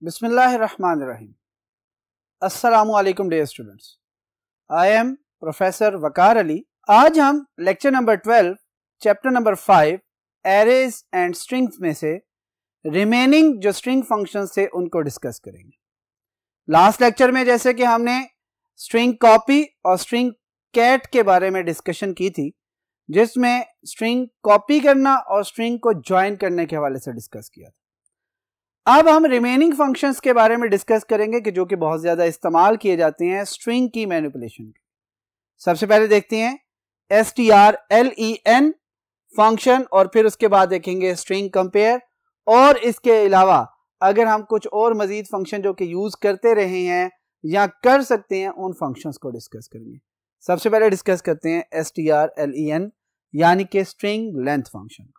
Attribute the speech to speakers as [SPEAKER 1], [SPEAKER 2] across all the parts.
[SPEAKER 1] बिस्मिल्लाहिर्रहमानिर्रहीम। अस्सलामु अलैकुम dear students, I am professor Waqar Ali. आज हम lecture number 12 chapter number 5 arrays and strings में से रिमेनिंग जो स्ट्रिंग फंक्शंस थे उनको डिस्कस करेंगे। लास्ट लेक्चर में जैसे कि हमने स्ट्रिंग कॉपी और स्ट्रिंग कैट के बारे में डिस्कशन की थी, जिसमें स्ट्रिंग कॉपी करना और स्ट्रिंग को ज्वाइन करने के हवाले से डिस्कस किया था। अब हम रिमेनिंग फंक्शंस के बारे में डिस्कस करेंगे कि जो कि बहुत ज्यादा इस्तेमाल किए जाते हैं स्ट्रिंग की मैनिपुलेशन के। सबसे पहले देखते हैं strlen फंक्शन और फिर उसके बाद देखेंगे स्ट्रिंग कंपेयर, और इसके अलावा अगर हम कुछ और मजीद फंक्शन जो कि यूज करते रहे हैं या कर सकते हैं उन फंक्शंस को डिस्कस करेंगे। सबसे पहले डिस्कस करते हैं strlen यानी कि स्ट्रिंग लेंथ फंक्शन।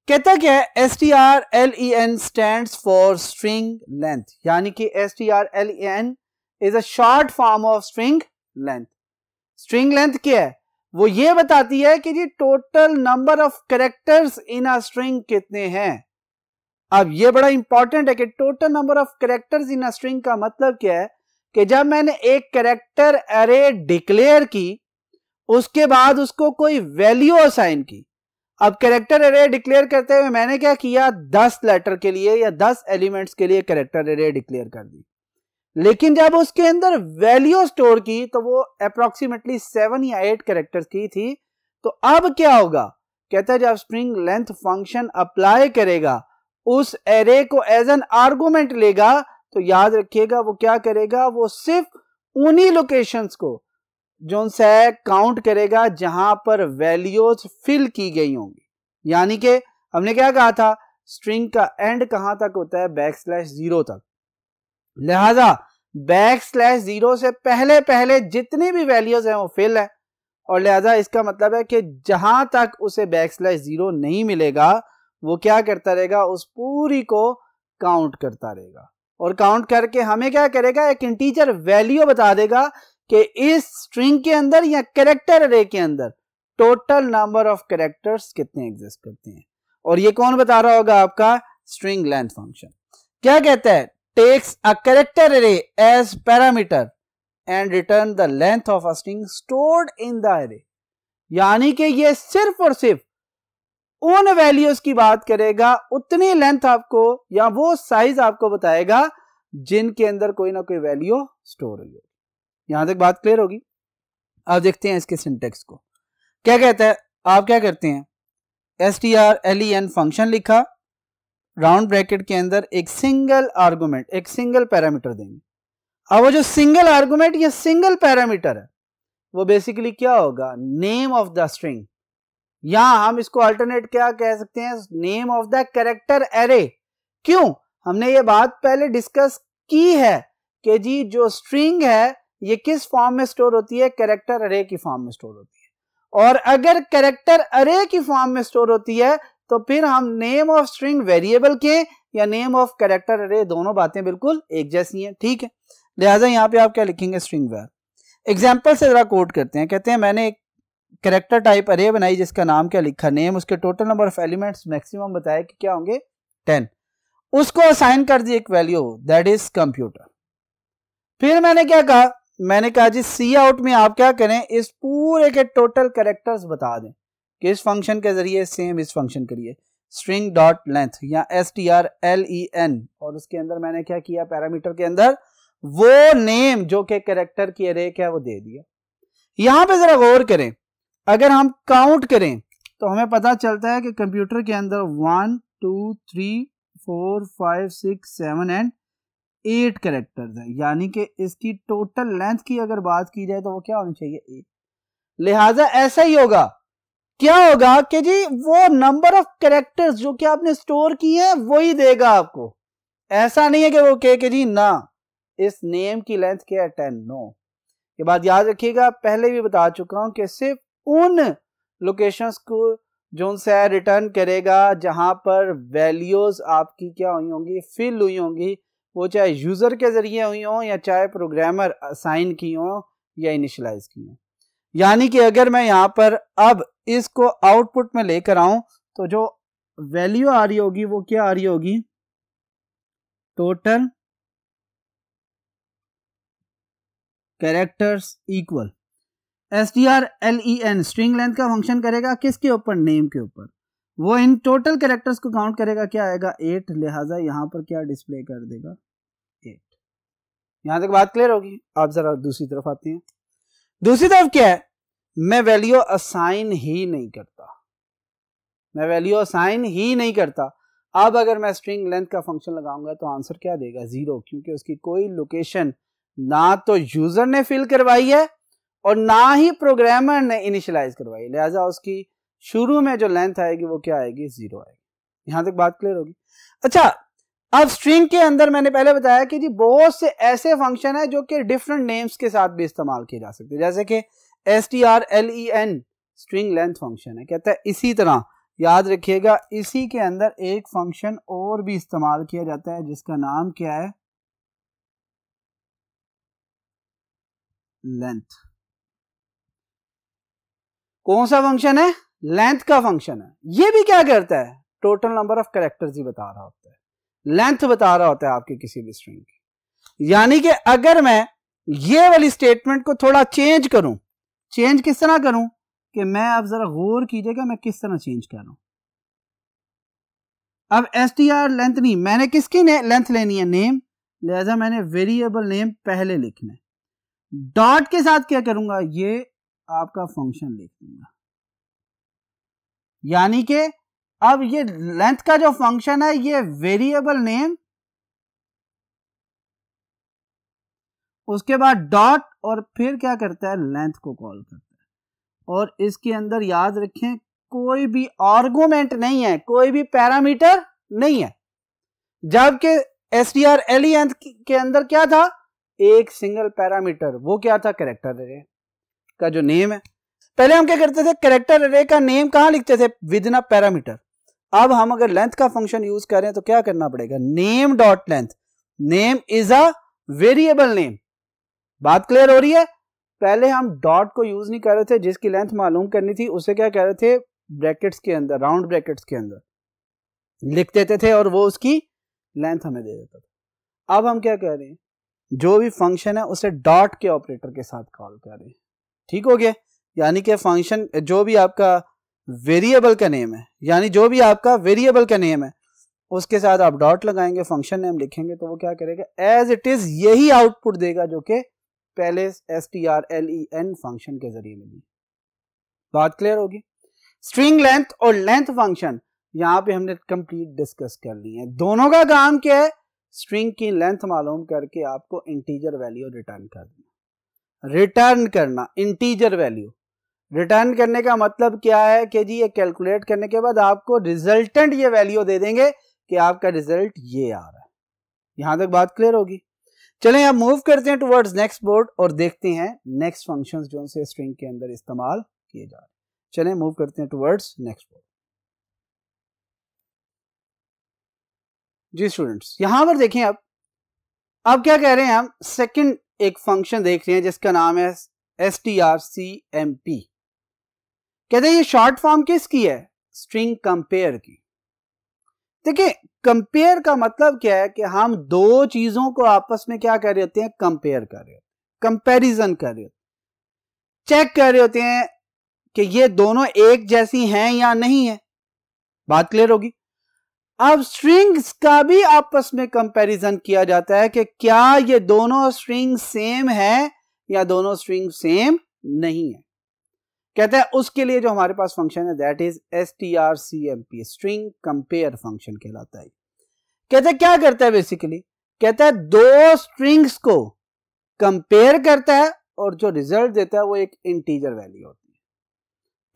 [SPEAKER 1] कहता क्या है, strlen stands for string length, यानी कि strlen is a short form of string length। string length क्या है, वो ये बताती है कि जी total number of characters in a string कितने हैं। अब ये बड़ा इंपॉर्टेंट है कि total number of characters in a string का मतलब क्या है कि जब मैंने एक कैरेक्टर अरे डिक्लेयर की, उसके बाद उसको कोई वैल्यू असाइन की। अब कैरेक्टर अरे डिक्लेयर करते हुए मैंने क्या किया, 10 लेटर के लिए या 10 एलिमेंट्स के लिए कैरेक्टर अरे डिक्लेयर कर दी, लेकिन जब उसके अंदर वैल्यू स्टोर की तो वो अप्रोक्सीमेटली 7 या 8 कैरेक्टर्स की थी। तो अब क्या होगा, कहता है जब स्ट्रिंग लेंथ फंक्शन अप्लाई करेगा, उस एरे को एज एन आर्गुमेंट लेगा, तो याद रखिएगा वो क्या करेगा, वो सिर्फ उन्हीं लोकेशंस को जो से काउंट करेगा जहां पर वैल्यूज फिल की गई होंगी। यानी कि हमने क्या कहा था, स्ट्रिंग का एंड कहां तक होता है, \0 तक। लिहाजा \0 से पहले पहले जितनी भी वैल्यूज हैं वो फिल है, और लिहाजा इसका मतलब है कि जहां तक उसे \0 नहीं मिलेगा वो क्या करता रहेगा, उस पूरी को काउंट करता रहेगा, और काउंट करके हमें क्या करेगा, एक इंटीजर वैल्यू बता देगा कि इस स्ट्रिंग के अंदर या कैरेक्टर अरे के अंदर टोटल नंबर ऑफ कैरेक्टर्स कितने एग्जिस्ट करते हैं। और ये कौन बता रहा होगा, आपका स्ट्रिंग लेंथ फंक्शन। क्या कहता है, takes a character array as parameter and return the length of a string stored in the array. यानी कि ये सिर्फ और सिर्फ उन वैल्यूज की बात करेगा, उतनी लेंथ आपको या वो साइज आपको बताएगा जिनके अंदर कोई ना कोई वैल्यू स्टोर हुई होगी। यहां तक बात क्लियर होगी। अब देखते हैं इसके सिंटेक्स को। क्या कहता है, आप क्या करते हैं, strlen फंक्शन लिखा, राउंड ब्रैकेट के अंदर एक सिंगल आर्गुमेंट, एक सिंगल पैरामीटर देंगे। अब वो जो सिंगल आर्गुमेंट या सिंगल पैरामीटर है वो बेसिकली क्या होगा, नेम ऑफ द स्ट्रिंग, या हम इसको अल्टरनेट क्या कह सकते हैं, name of the character array. क्यों, हमने ये बात पहले डिस्कस की है कि जी जो स्ट्रिंग है ये किस फॉर्म में स्टोर होती है, कैरेक्टर अरे की फॉर्म में स्टोर होती है। और अगर कैरेक्टर अरे की फॉर्म में स्टोर होती है तो फिर हम नेम ऑफ स्ट्रिंग वेरिएबल के या नेम ऑफ कैरेक्टर अरे दोनों बातें बिल्कुल एक जैसी हैं, ठीक है। लिहाजा यहाँ पे आप क्या लिखेंगे, स्ट्रिंग var। एग्जाम्पल से जरा कोट करते हैं। कहते हैं मैंने एक कैरेक्टर टाइप अरे बनाई जिसका नाम क्या लिखा, नेम, उसके total number of elements maximum बताया कि क्या होंगे 10, उसको असाइन कर दी एक वैल्यू दैट इज कंप्यूटर। फिर मैंने क्या कहा, मैंने कहा जी सी आउट में आप क्या करें, इस पूरे के टोटल कैरेक्टर्स बता दें कि इस फंक्शन के जरिए सेम इस फंक्शन करिए स्ट्रिंग डॉट लेंथ या strlen, और उसके अंदर मैंने क्या किया, पैरामीटर के अंदर वो नेम जो कि कैरेक्टर की अरे क्या वो दे दिया। यहां पे जरा गौर करें, अगर हम काउंट करें तो हमें पता चलता है कि कंप्यूटर के अंदर 1 2 3 4 5 6 7 एंड 8 कैरेक्टर्स है, यानी कि इसकी टोटल लेंथ की अगर बात की जाए तो वो क्या होनी चाहिए, 8। लिहाजा ऐसा ही होगा, क्या होगा कि जी वो नंबर ऑफ कैरेक्टर्स जो कि आपने स्टोर किए हैं वही देगा आपको। ऐसा नहीं है कि वो कहे कि जी ना इस नेम की लेंथ क्या है 10, नो। ये बात याद रखिएगा, पहले भी बता चुका हूं कि सिर्फ उन लोकेशंस को जो से रिटर्न करेगा जहां पर वैल्यूज आपकी क्या हुई होंगी, फिल हुई होंगी, वो चाहे यूजर के जरिए हुई हो या चाहे प्रोग्रामर असाइन की हो या इनिशियलाइज की हो। यानी कि अगर मैं यहां पर अब इसको आउटपुट में लेकर आऊं तो जो वैल्यू आ रही होगी वो क्या आ रही होगी, total characters equal strlen string length का फंक्शन करेगा किसके ऊपर, नेम के ऊपर। वो इन टोटल कैरेक्टर्स को काउंट करेगा, क्या आएगा 8, लिहाजा यहां पर क्या डिस्प्ले कर देगा 8। यहां तक बात क्लियर होगी। आप जरा दूसरी तरफ आते हैं। दूसरी तरफ क्या है, मैं वैल्यू असाइन ही नहीं करता, मैं वैल्यू असाइन ही नहीं करता। अब अगर मैं स्ट्रिंग लेंथ का फंक्शन लगाऊंगा तो आंसर क्या देगा 0, क्योंकि उसकी कोई लोकेशन ना तो यूजर ने फिल करवाई है और ना ही प्रोग्रामर ने इनिशियलाइज करवाई, लिहाजा उसकी शुरू में जो लेंथ आएगी वो क्या आएगी 0 आएगी। यहां तक बात क्लियर होगी। अच्छा, अब स्ट्रिंग के अंदर मैंने पहले बताया कि जी बहुत से ऐसे फंक्शन है जो कि डिफरेंट नेम्स के साथ भी इस्तेमाल किए जा सकते हैं, जैसे कि strlen स्ट्रिंग लेंथ फंक्शन है। कहता है इसी तरह याद रखिएगा, इसी के अंदर एक फंक्शन और भी इस्तेमाल किया जाता है जिसका नाम क्या है, लेंथ। कौन सा फंक्शन है, लेंथ का फंक्शन है। ये भी क्या करता है, टोटल नंबर ऑफ कैरेक्टर्स ही बता रहा होता है, लेंथ बता रहा होता है आपके किसी भी स्ट्रिंग की। यानी कि अगर मैं ये वाली स्टेटमेंट को थोड़ा चेंज करूं, चेंज किस तरह करूं कि मैं, आप जरा गौर कीजिएगा मैं किस तरह चेंज कर रहा हूं। अब str लेंथ नहीं, मैंने किसकी लेंथ लेनी है, नेम, लिहाजा मैंने वेरिएबल नेम पहले लिखना है। डॉट के साथ क्या करूंगा, ये आपका फंक्शन लिख दूंगा। यानी कि अब ये लेंथ का जो फंक्शन है ये वेरिएबल नेम, उसके बाद डॉट, और फिर क्या करता है लेंथ को कॉल करता है। और इसके अंदर याद रखें कोई भी आर्गुमेंट नहीं है, कोई भी पैरामीटर नहीं है, जबकि strlen के अंदर क्या था, एक सिंगल पैरामीटर, वो क्या था, कैरेक्टर अरे का जो नेम है। पहले हम क्या करते थे, कैरेक्टर अरे का नेम कहां लिखते थे, विद इन अ पैरामीटर। अब हम अगर लेंथ का फंक्शन यूज कर रहे हैं तो क्या करना पड़ेगा, name dot length, name is a variable name. बात क्लियर हो रही है। पहले हम डॉट को यूज नहीं कर रहे थे, जिसकी लेंथ मालूम करनी थी उसे क्या कह रहे थे, ब्रैकेट्स के अंदर, राउंड ब्रैकेट्स के अंदर लिख देते थे और वो उसकी लेंथ हमें दे देता था। अब हम क्या कह रहे हैं, जो भी फंक्शन है उसे डॉट के ऑपरेटर के साथ कॉल कर रहे हैं। ठीक हो गया। यानी कि फंक्शन जो भी आपका वेरिएबल का नेम है, यानी जो भी आपका वेरिएबल का नेम है उसके साथ आप डॉट लगाएंगे, फंक्शन नेम लिखेंगे, तो वो क्या करेगा, एज इट इज यही आउटपुट देगा जो कि पहले strlen फंक्शन के जरिए मिली। बात क्लियर होगी। स्ट्रिंग लेंथ और लेंथ फंक्शन यहां पे हमने कंप्लीट डिस्कस कर ली है। दोनों का काम क्या है, स्ट्रिंग की लेंथ मालूम करके आपको इंटीजर वैल्यू रिटर्न करना, रिटर्न करना इंटीजर वैल्यू। रिटर्न करने का मतलब क्या है कि जी ये कैलकुलेट करने के बाद आपको रिजल्टेंट ये वैल्यू दे देंगे कि आपका रिजल्ट ये आ रहा है। यहां तक बात क्लियर होगी। चलें अब मूव करते हैं टुवर्ड्स नेक्स्ट बोर्ड और देखते हैं नेक्स्ट फंक्शंस जो से स्ट्रिंग के अंदर इस्तेमाल किए जा रहे हैं। चलें मूव करते हैं टुवर्ड्स नेक्स्ट बोर्ड। जी स्टूडेंट्स, यहां पर देखें अब क्या कह रहे हैं हम, सेकंड एक फंक्शन देख रहे हैं जिसका नाम है strcmp। कहते हैं ये शॉर्ट फॉर्म किसकी है, स्ट्रिंग कंपेयर की। देखिए कंपेयर का मतलब क्या है कि हम दो चीजों को आपस में क्या कर रहे होते हैं, कंपेयर कर रहे होते हैं, कंपैरिजन कर रहे होते हैं, चेक कर रहे होते हैं कि ये दोनों एक जैसी हैं या नहीं है। बात क्लियर होगी। अब स्ट्रिंग्स का भी आपस में कंपैरिजन किया जाता है कि क्या ये दोनों स्ट्रिंग सेम है या दोनों स्ट्रिंग सेम नहीं है। कहता है उसके लिए जो हमारे पास फंक्शन है that is strcmp, string compare function कहलाता है। कहता है क्या करता है बेसिकली, कहता है दो स्ट्रिंग्स को कंपेयर करता है और जो रिजल्ट देता है वो एक इंटीजर वैल्यू होती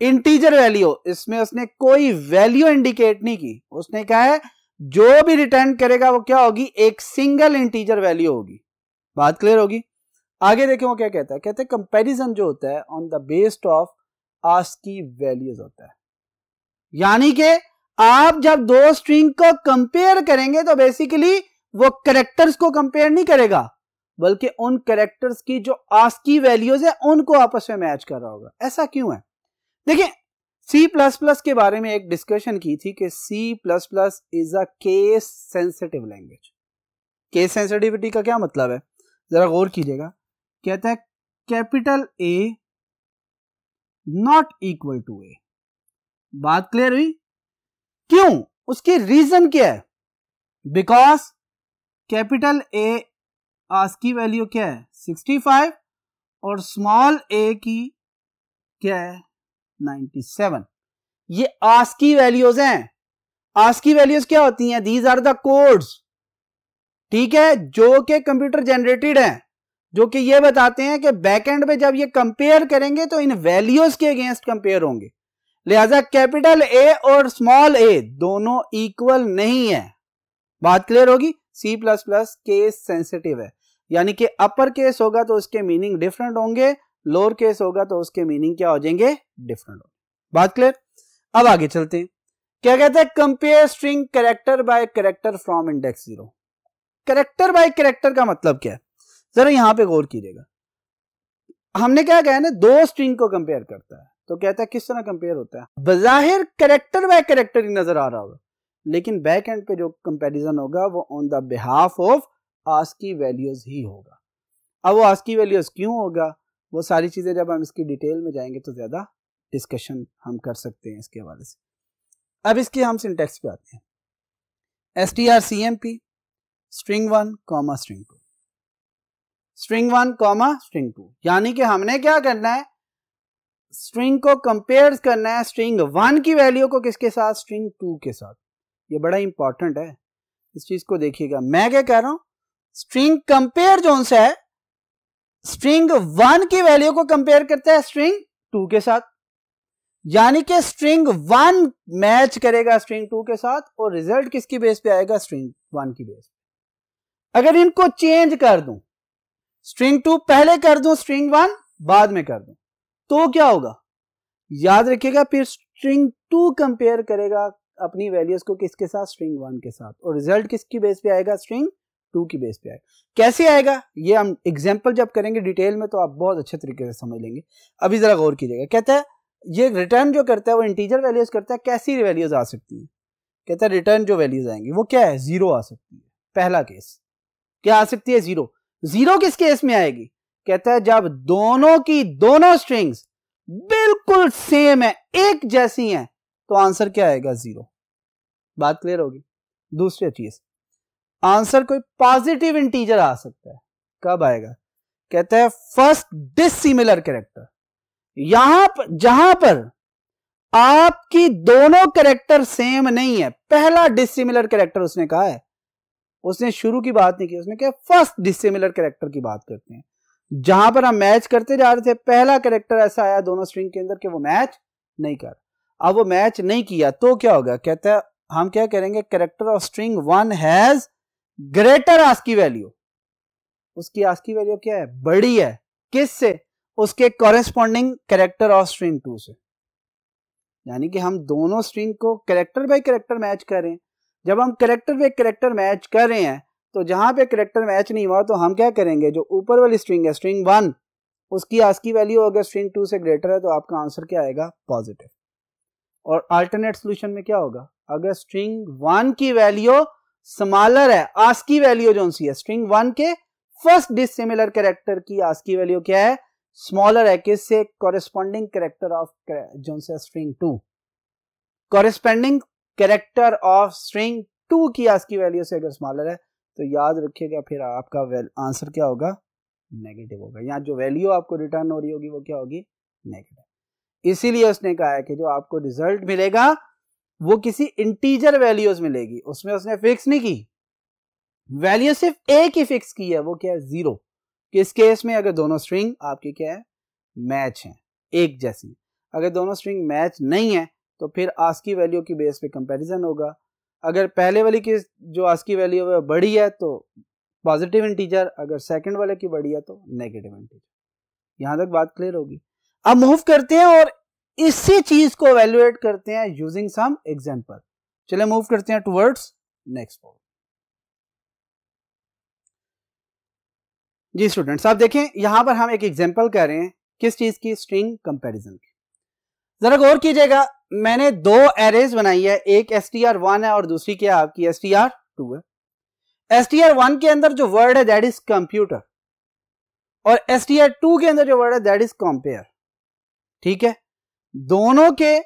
[SPEAKER 1] है। इंटीजर वैल्यू, इसमें उसने कोई वैल्यू इंडिकेट नहीं की, उसने कहा है जो भी रिटर्न करेगा वो क्या होगी, एक सिंगल इंटीजर वैल्यू होगी। बात क्लियर होगी। आगे देखें वो क्या कहता है, कहते हैं कंपैरिजन जो होता है on the based of ASCII values होता है। यानी कि आप जब दो स्ट्रिंग को कंपेयर करेंगे तो बेसिकली वो कैरेक्टर्स को कंपेयर नहीं करेगा, बल्कि उन कैरेक्टर्स की जो ASCII वैल्यूज है उनको आपस में मैच कर रहा होगा। ऐसा क्यों है, देखिए C++ के बारे में एक डिस्कशन की थी कि C++ is a case sensitive language. Case sensitivity का क्या मतलब है, जरा गौर कीजिएगा। कहता है capital A not equal to A. बात क्लियर हुई? क्यों? उसकी रीजन क्या है? Because capital A ASCII value क्या है 65 और स्मॉल ए की क्या है 97। ये आस्की वैल्यूज हैं। आस्की वैल्यूज क्या होती हैं? दीज आर द कोड्स, ठीक है, जो कि कंप्यूटर जनरेटेड हैं, जो कि ये बताते हैं कि बैकएंड में जब ये कंपेयर करेंगे तो इन वैल्यूज के अगेंस्ट कंपेयर होंगे। लिहाजा कैपिटल ए और स्मॉल ए दोनों इक्वल नहीं है। बात क्लियर होगी? C++ केस सेंसिटिव है, यानी कि अपर केस होगा तो उसके मीनिंग डिफरेंट होंगे, लोअर केस होगा तो उसके मीनिंग क्या हो जाएंगे? डिफरेंट होंगे। बात क्लियर? अब आगे चलते हैं। क्या कहता है? Compare string character bye character from index 0। Character bye character का मतलब क्या है, जरा यहां पे गौर कीजिएगा। हमने क्या कहा है ना, दो स्ट्रिंग को कंपेयर करता है, तो कहता है किस तरह कंपेयर होता है? बजाहिर कैरेक्टर बाय कैरेक्टर ही नजर आ रहा होगा, लेकिन बैक एंड पे जो कंपैरिजन होगा वो on the behalf of ASCII values ही होगा। अब वो आस्की वैल्यूज क्यों होगा, वो सारी चीजें जब हम इसकी डिटेल में जाएंगे तो ज्यादा डिस्कशन हम कर सकते हैं इसके हवाले से। अब इसके हम सिंटैक्स पे आते हैं। strcmp string 1, string 2, string 1, string 2, यानी कि हमने क्या करना है, स्ट्रिंग को कंपेयर करना है स्ट्रिंग 1 की वैल्यू को किसके साथ? स्ट्रिंग 2 के साथ। ये बड़ा इंपॉर्टेंट है, इस चीज को देखिएगा। मैं क्या कह रहा हूं, स्ट्रिंग कंपेयर जोन से है, स्ट्रिंग 1 की वैल्यू को कंपेयर करता है स्ट्रिंग 2 के साथ, यानी कि स्ट्रिंग 1 मैच करेगा स्ट्रिंग 2 के साथ और रिजल्ट किसकी बेस पे आएगा? स्ट्रिंग 1 की बेस पे। अगर इनको चेंज कर दूं, स्ट्रिंग 2 पहले कर दूं, स्ट्रिंग 1 बाद में कर दूं, तो क्या होगा? याद रखिएगा, फिर स्ट्रिंग 2 कंपेयर करेगा अपनी वैल्यूज को किसके साथ? स्ट्रिंग 1 के साथ, और रिजल्ट किसकी बेस पे आएगा? स्ट्रिंग 2 की बेस पे आएगा। कैसे आएगा ये हम एग्जांपल जब करेंगे डिटेल में तो आप बहुत अच्छे तरीके से समझ लेंगे। अभी जरा गौर कीजिएगा। कहता है ये रिटर्न जो करता है वो इंटीजर वैल्यूज करता है। कैसी वैल्यूज आ सकती है? कहता है रिटर्न जो वैल्यूज आएंगी वो क्या है? 0 आ सकती है। पहला केस क्या आ सकती है? 0। 0 किस केस में आएगी? कहता है जब दोनों की दोनों स्ट्रिंग्स बिल्कुल सेम है, एक जैसी हैं, तो आंसर क्या आएगा? 0। बात क्लियर होगी? दूसरी चीज, आंसर कोई पॉजिटिव इंटीजर आ सकता है। कब आएगा? कहता है फर्स्ट डिसिमिलर कैरेक्टर, जहां पर आपकी दोनों कैरेक्टर सेम नहीं है, पहला डिसिमिलर कैरेक्टर उसने कहा है, उसने शुरू की बात नहीं की, उसने कहा फर्स्ट डिसिमिलर कैरेक्टर की बात करते हैं। जहां पर हम मैच करते जा रहे थे, पहला कैरेक्टर ऐसा आया दोनों स्ट्रिंग के अंदर कि वो मैच नहीं कर, अब वो मैच नहीं किया तो क्या होगा? कहता है हम क्या करेंगे, character of string 1 has greater ASCII value. उसकी आस्की वैल्यू क्या है? बड़ी है। किससे? उसके कॉरेस्पॉन्डिंग कैरेक्टर ऑफ स्ट्रिंग 2 से। यानी कि हम दोनों स्ट्रिंग को कैरेक्टर बाय कैरेक्टर मैच कर रहे हैं। जब हम कैरेक्टर बाय कैरेक्टर मैच कर रहे हैं तो जहां पे कैरेक्टर मैच नहीं हुआ तो हम क्या करेंगे, जो ऊपर वाली स्ट्रिंग है स्ट्रिंग 1, उसकी आस्की वैल्यू अगर स्ट्रिंग 2 से ग्रेटर है तो आपका आंसर क्या आएगा? पॉजिटिव। और अल्टरनेट सॉल्यूशन में क्या होगा? अगर स्ट्रिंग 1 की वैल्यू स्मॉलर है, आस्की वैल्यू जो सी है स्ट्रिंग 1 के फर्स्ट डिसिमिलर कैरेक्टर की आस्की वैल्यू क्या है? स्मॉलर है। किससे? कॉरेस्पॉन्डिंग कैरेक्टर ऑफ जो से string 2, corresponding character of string 2 की आस्की वैल्यू से अगर स्मॉलर है तो याद रखिएगा फिर आपका आंसर क्या होगा? नेगेटिव होगा। यहाँ जो वैल्यू आपको रिटर्न हो रही होगी वो क्या होगी? नेगेटिव। इसीलिए उसने कहा है कि जो आपको रिजल्ट मिलेगा वो किसी इंटीजर वैल्यूज मिलेगी, उसमें उसने फिक्स नहीं की, वैल्यू सिर्फ एक ही फिक्स की है, वो क्या है? 0। किस केस में? अगर दोनों स्ट्रिंग आपकी क्या है? मैच है, एक जैसी। अगर दोनों स्ट्रिंग मैच नहीं है तो फिर आस्की वैल्यू की बेस पे कंपैरिजन होगा। अगर पहले वाली की जो आस्की वैल्यू है बड़ी है तो पॉजिटिव इंटीजर, अगर सेकंड वाले की बड़ी है तो नेगेटिव इंटीजर। यहां तक बात क्लियर होगी? अब मूव करते हैं और इसी चीज को एवेल्युएट करते हैं यूजिंग सम एग्जांपल। चलिए मूव करते हैं टुवर्ड्स नेक्स्ट पॉइंट। जी स्टूडेंट्स, आप देखें यहां पर हम एक एग्जांपल कर रहे हैं किस चीज की? स्ट्रिंग कंपैरिजन की। जरा गौर कीजिएगा, मैंने दो एरेज बनाई है, एक str1 है और दूसरी क्या आपकी str2 है। str1 के अंदर जो वर्ड है दैट इज कंप्यूटर, और str2 के अंदर जो वर्ड है दैट इज कंपेयर। ठीक है, दोनों के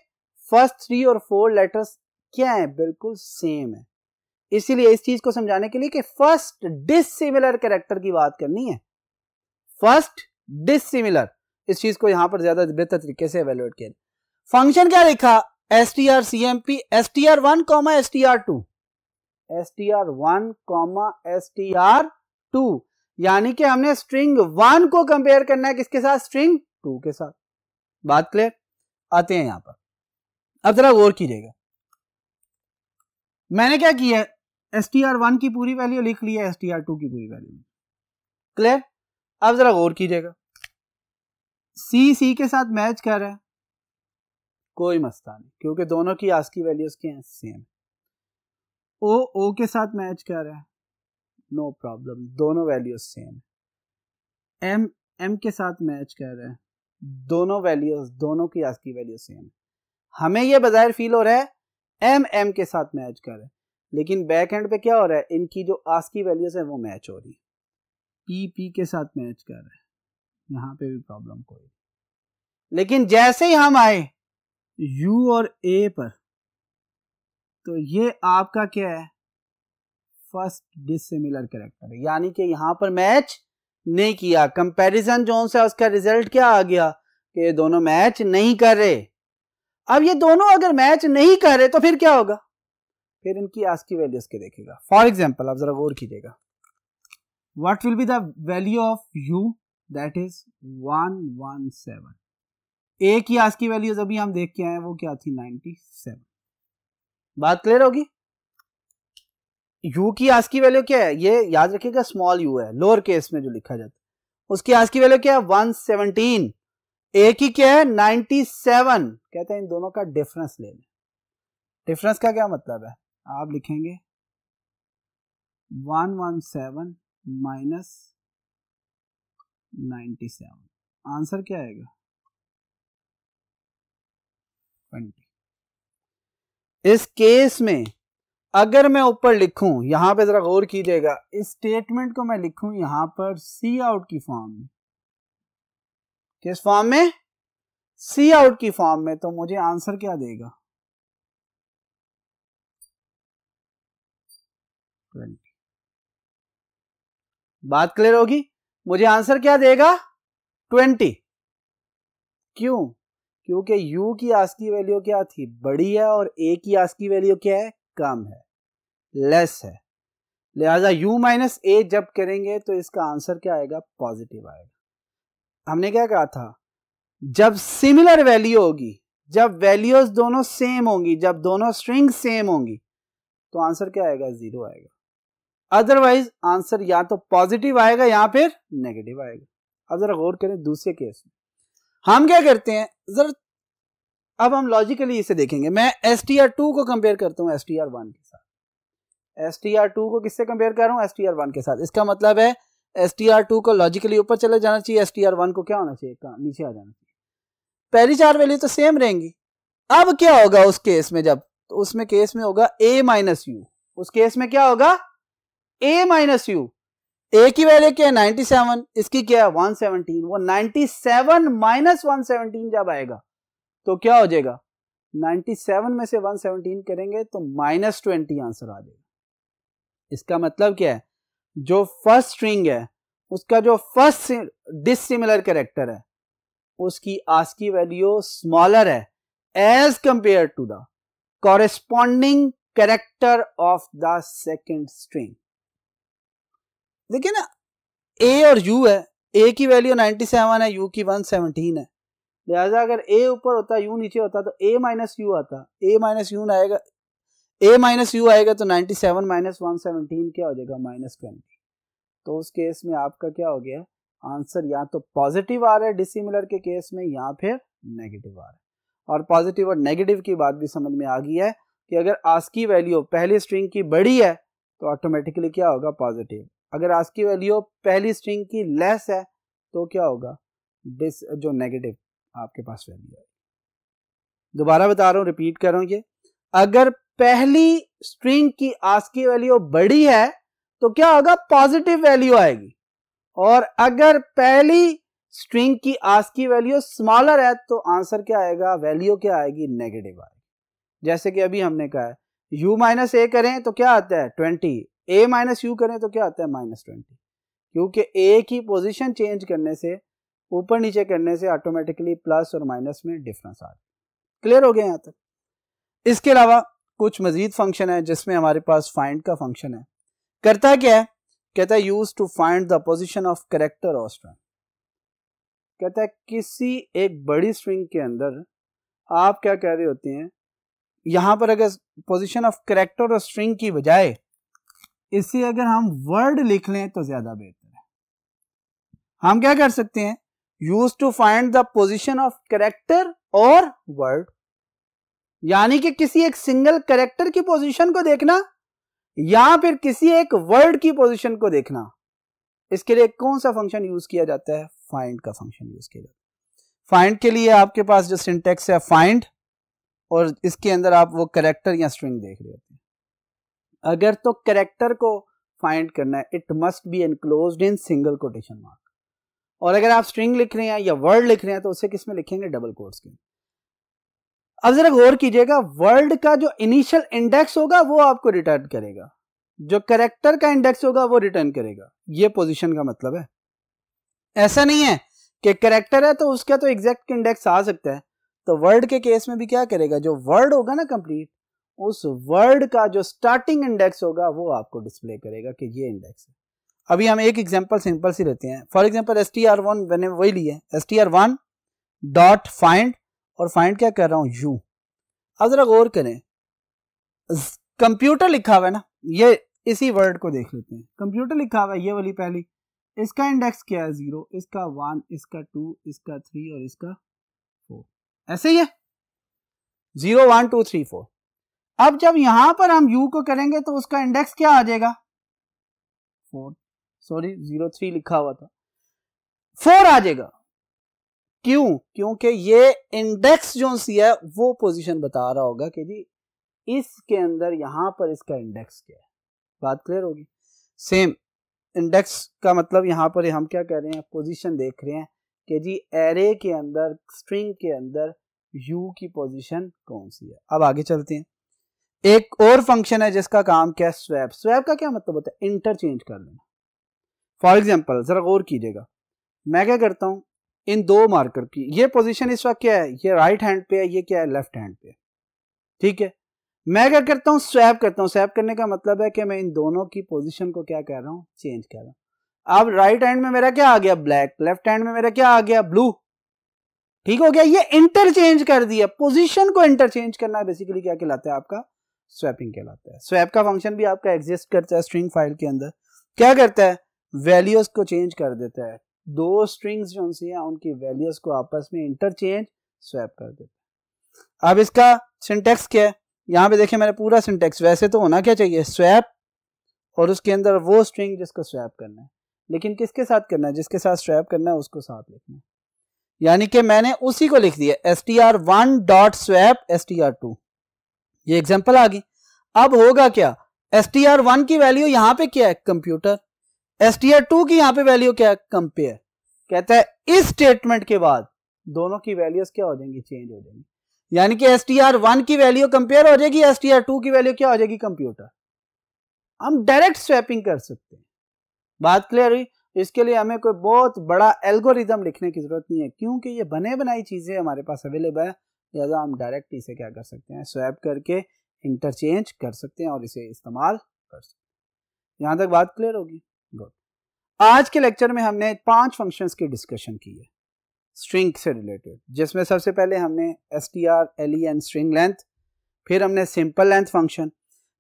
[SPEAKER 1] फर्स्ट 3 और 4 लेटर्स क्या है, बिल्कुल सेम है। इसीलिए इस चीज को समझाने के लिए कि फर्स्ट डिसिमिलर कैरेक्टर की बात करनी है, फर्स्ट डिसिमिलर, इस चीज को यहां पर ज्यादा बेहतर तरीके से एवेल्युएट किया। फंक्शन क्या लिखा, strcmp str1, str2, str1, str2, यानी कि हमने स्ट्रिंग 1 को कंपेयर करना है किसके साथ, स्ट्रिंग 2 के साथ। बात क्लियर? आते हैं यहां पर, अब जरा गौर कीजिएगा। मैंने क्या किया, str1 की पूरी वैल्यू लिख ली है, str2 की पूरी वैल्यू। क्लियर? अब जरा गौर कीजिएगा, सी के साथ मैच कर रहा है, कोई मसला नहीं, क्योंकि दोनों की आस्की वैल्यूज क्या हैं, सेम। ओ के साथ मैच कर रहा है, नो प्रॉब्लम, दोनों वैल्यूज सेम। एम के साथ मैच कर रहा है, दोनों वैल्यूज, दोनों की आस्की वैल्यू सेम। हमें यह बज़ाहिर फील हो रहा है एम के साथ मैच कर रहा है, लेकिन बैक एंड पे क्या हो रहा है, इनकी जो आस्की वैल्यूज है वो मैच हो रही है। पी के साथ मैच कर रहा है, यहां पे भी प्रॉब्लम कोई। लेकिन जैसे ही हम आए यू और ए पर, तो ये आपका क्या है, फर्स्ट डिसिमिलर कैरेक्टर है, यानी कि यहां पर मैच नहीं किया। कंपैरिजन जोन से उसका रिजल्ट क्या आ गया कि ये दोनों मैच नहीं कर रहे। अब ये दोनों अगर मैच नहीं कर रहे तो फिर क्या होगा, फिर इनकी आस्की वैल्यूज के देखेगा। फॉर एग्जांपल आप जरा गौर कीजिएगा, what will be the value of you, that is 117। ए की आस्की वैल्यूज अभी हम देख के आए, वो क्या थी, 97। बात क्लियर होगी? यू की आस्की वैल्यू क्या है, ये याद रखिएगा स्मॉल यू है, लोअर केस में जो लिखा जाता है, उसकी आस्की वैल्यू क्या है, 117। ए की क्या है, 97। कहते हैं इन दोनों का डिफरेंस ले लें। डिफरेंस का क्या मतलब है, आप लिखेंगे 117 माइनस 97, आंसर क्या आएगा, 20। इस केस में अगर मैं ऊपर लिखूं, यहां पे जरा गौर कीजिएगा, इस स्टेटमेंट को मैं लिखूं यहां पर सी आउट की फॉर्म में, किस फॉर्म में, सी आउट की फॉर्म में, तो मुझे आंसर क्या देगा, 20। बात क्लियर होगी? मुझे आंसर क्या देगा, 20। क्यों? क्योंकि u की आस्की वैल्यू क्या थी, बड़ी है, और a की आस्की वैल्यू क्या है, कम है, लेस है। लिहाजा u माइनस ए जब करेंगे तो इसका आंसर क्या आएगा, पॉजिटिव आएगा। हमने क्या कहा था, जब सिमिलर वैल्यू होगी, जब वैल्यूज दोनों सेम होंगी, जब दोनों स्ट्रिंग सेम होंगी, तो आंसर क्या आएगा, 0 आएगा। अदरवाइज आंसर या तो पॉजिटिव आएगा या फिर नेगेटिव आएगा। अब जरा गौर करें दूसरे केस में हम क्या करते हैं, जरा अब हम लॉजिकली इसे देखेंगे। मैं str2 को कंपेयर करता हूं str1 के साथ। str2 को किससे कंपेयर कर रहा हूं, str1 के साथ। इसका मतलब है str2 को लॉजिकली ऊपर चले जाना चाहिए, str1 को क्या होना चाहिए, नीचे आ जाना चाहिए। पहली 4 वैल्यू तो सेम रहेंगी। अब क्या होगा उस केस में, जब तो उसमें केस में होगा a माइनस यू, उस केस में क्या होगा, a माइनस यू। ए की वैल्यू क्या है, 97, इसकी क्या है, 117। वो 97 माइनस 117 जब आएगा तो क्या हो जाएगा, 97 में से 117 करेंगे तो -20 आंसर आ जाएगा। इसका मतलब क्या है, जो फर्स्ट स्ट्रिंग है उसका जो फर्स्ट डिसिमिलर कैरेक्टर है उसकी आस्की वैल्यू स्मॉलर है as compare to the corresponding character of the second string. देखिए ना, a और u है, a की वैल्यू 97 है, u की 117 है। लिहाजा अगर a ऊपर होता, u नीचे होता तो a माइनस यू आता, a माइनस यू आएगा, a माइनस यू आएगा तो 97 माइनस 117 क्या हो जाएगा, -20। तो उस केस में आपका क्या हो गया, आंसर या तो पॉजिटिव आ रहा है डिसिमिलर के केस में, या फिर नेगेटिव आ रहा है। और पॉजिटिव और नेगेटिव की बात भी समझ में आ गई है कि अगर आस्की वैल्यू पहली स्ट्रिंग की बड़ी है तो ऑटोमेटिकली क्या होगा, पॉजिटिव। अगर आस्की वैल्यू पहली स्ट्रिंग की लेस है तो क्या होगा, जो नेगेटिव आपके पास वैल्यू है। दोबारा बता रहा हूं, रिपीट कर रहा हूं, ये अगर पहली स्ट्रिंग की आस्की वैल्यू बड़ी है तो क्या होगा, पॉजिटिव वैल्यू आएगी। और अगर पहली स्ट्रिंग की आस्की वैल्यू स्मॉलर है तो आंसर क्या आएगा, वैल्यू क्या आएगी, नेगेटिव आएगी। जैसे कि अभी हमने कहा है u माइनस ए करें तो क्या आता है 20, a माइनस यू करें तो क्या आता है -20, क्योंकि a की पोजीशन चेंज करने से, ऊपर नीचे करने से ऑटोमेटिकली प्लस और माइनस में डिफरेंस आ जाए। क्लियर हो गया यहाँ तक। इसके अलावा कुछ मजीद फंक्शन है जिसमें हमारे पास फाइंड का फंक्शन है। करता क्या है, कहता है use to find the position of character और स्ट्रिंग। कहता है किसी एक बड़ी स्ट्रिंग के अंदर आप क्या कह रहे होते हैं, यहां पर अगर पोजीशन ऑफ कैरेक्टर और स्ट्रिंग की बजाय इसे अगर हम वर्ड लिख लें तो ज्यादा बेहतर है। हम क्या कर सकते हैं, use to find the position of character और वर्ड, यानी कि किसी एक सिंगल कैरेक्टर की पोजीशन को देखना या फिर किसी एक वर्ड की पोजीशन को देखना। इसके लिए कौन सा फंक्शन यूज किया जाता है, फाइंड का फंक्शन यूज किया जाता है। फाइंड के लिए आपके पास जो सिंटेक्स है फाइंड, और इसके अंदर आप वो कैरेक्टर या स्ट्रिंग देख रहे होते हैं। अगर तो कैरेक्टर को फाइंड करना है, it must be enclosed in single quotation mark, और अगर आप स्ट्रिंग लिख रहे हैं या वर्ड लिख रहे हैं तो उसे किस में लिखेंगे, डबल कोट्स के। अब जरा गौर कीजिएगा, वर्ड का जो इनिशियल इंडेक्स होगा वो आपको रिटर्न करेगा, जो कैरेक्टर का इंडेक्स होगा वो रिटर्न करेगा। ये पोजीशन का मतलब है। ऐसा नहीं है कि कैरेक्टर है तो उसका तो एग्जैक्ट इंडेक्स आ सकता है, तो वर्ड के केस में भी क्या करेगा, जो वर्ड होगा ना कंप्लीट, उस वर्ड का जो स्टार्टिंग इंडेक्स होगा वो आपको डिस्प्ले करेगा कि ये इंडेक्स है। अभी हम एक एग्जांपल सिंपल सी लेते हैं। फॉर एग्जांपल str1 मैंने वही लिया है, str1 डॉट फाइंड, और फाइंड क्या कर रहा हूं, u। अब जरा गौर करें, कंप्यूटर लिखा हुआ है ना, ये इसी वर्ड को देख लेते हैं। कंप्यूटर लिखा हुआ है, ये वाली पहली, इसका इंडेक्स क्या है 0, इसका 1, इसका 2, इसका 3 और इसका 4, ऐसे ही है 0 1 2 3 4। अब जब यहां पर हम u को करेंगे तो उसका इंडेक्स क्या आ जाएगा, 4, सॉरी 0 3 लिखा हुआ था, 4 आ जाएगा। क्यों, क्योंकि ये इंडेक्स जो सी है वो पोजीशन बता रहा होगा कि जी इसके अंदर यहां पर इसका इंडेक्स क्या है। बात क्लियर होगी। सेम इंडेक्स का मतलब यहां पर हम क्या कह रहे हैं, पोजीशन देख रहे हैं कि जी एरे के अंदर, स्ट्रिंग के अंदर u की पोजीशन कौन सी है। अब आगे चलते हैं। एक और फंक्शन है जिसका काम क्या है, स्वैप। स्वैप का क्या मतलब होता है, इंटरचेंज कर लेना। फॉर एग्जांपल जरा गौर कीजिएगा, मैं क्या करता हूं, इन दो मार्कर की ये पोजीशन इस वक्त क्या है, ये राइट हैंड पे है, ये क्या है, लेफ्ट हैंड पे है, ठीक है। मैं क्या करता हूं, स्वैप करता हूं। स्वैप करने का मतलब है कि मैं इन दोनों की पोजीशन को क्या कर रहा हूं, चेंज कर रहा हूं। अब राइट हैंड में मेरा क्या आ गया, ब्लैक, लेफ्ट हैंड में मेरा क्या आ गया, ब्लू, ठीक हो गया। ये इंटरचेंज कर दिया, पोजीशन को इंटरचेंज करना बेसिकली क्या कहलाता है, आपका स्वैपिंग कहलाता है। स्वैप का फंक्शन भी आपका एग्जिस्ट करता है स्ट्रिंग फाइल के अंदर। क्या करता है, वैल्यूज को चेंज कर देता है, दो स्ट्रिंग्स जो सी हैं उनकी वैल्यूज को आपस में इंटरचेंज, स्वैप कर देता है। अब इसका सिंटेक्स क्या है, यहां पे देखिए मैंने पूरा सिंटेक्स, वैसे तो होना क्या चाहिए, स्वैप और उसके अंदर वो स्ट्रिंग जिसको स्वैप करना है, लेकिन किसके साथ करना है, जिसके साथ स्वैप करना है उसको साथ लिखना है। यानी कि मैंने उसी को लिख दिया str1 डॉट स्वैप str2, ये एग्जांपल आ गई। अब होगा क्या, str1 की वैल्यू यहां पे क्या है, कंप्यूटर, str2 की यहां पे वैल्यू क्या है, कंपेयर। कहता है इस स्टेटमेंट के बाद दोनों की वैल्यूज क्या हो जाएंगी, चेंज हो जाएंगी। यानी कि str1 की वैल्यू कंपेयर हो जाएगी, str2 की वैल्यू क्या हो जाएगी, कंप्यूटर। हम डायरेक्ट स्वैपिंग कर सकते हैं। बात क्लियर हुई। इसके लिए हमें कोई बहुत बड़ा एल्गोरिदम लिखने की जरूरत नहीं है, क्योंकि ये बने बनाई चीजें हमारे पास अवेलेबल है, लिहाजा हम डायरेक्ट इसे क्या कर सकते हैं, स्वैप करके इंटरचेंज कर सकते हैं और इसे इस्तेमाल कर सकते हैं। यहां तक बात क्लियर होगी, गुड। आज के लेक्चर में हमने 5 फंक्शंस की डिस्कशन की है स्ट्रिंग से रिलेटेड, जिसमें सबसे पहले हमने str, len स्ट्रिंग लेंथ, फिर हमने सिंपल लेंथ फंक्शन,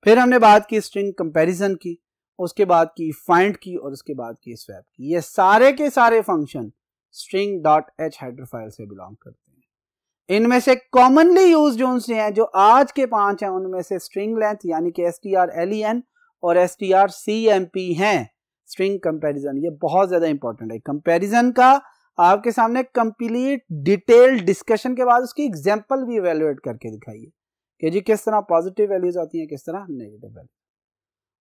[SPEAKER 1] फिर हमने बात की स्ट्रिंग कंपैरिजन की, उसके बाद की फाइंड की और उसके बाद की स्वैप की। ये सारे के सारे फंक्शन string.h हेडर फाइल से बिलोंग करते हैं। इनमें से कॉमनली यूज जो से हैं, जो आज के 5 हैं, उनमें से स्ट्रिंग लेंथ यानी कि str, len और str cmp हैं। स्ट्रिंग कंपैरिजन ये बहुत ज्यादा इंपॉर्टेंट है। कंपैरिजन का आपके सामने कंप्लीट डिटेल्ड डिस्कशन के बाद उसकी एग्जांपल भी इवैल्यूएट करके दिखाइए कि जी किस तरह पॉजिटिव वैल्यूज आती हैं, किस तरह नेगेटिव वैल्यू।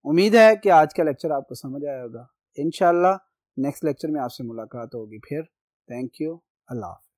[SPEAKER 1] उम्मीद है कि आज का लेक्चर आपको समझ आया होगा। इंशाल्लाह नेक्स्ट लेक्चर में आपसे मुलाकात होगी फिर। Thank you. अल्लाह।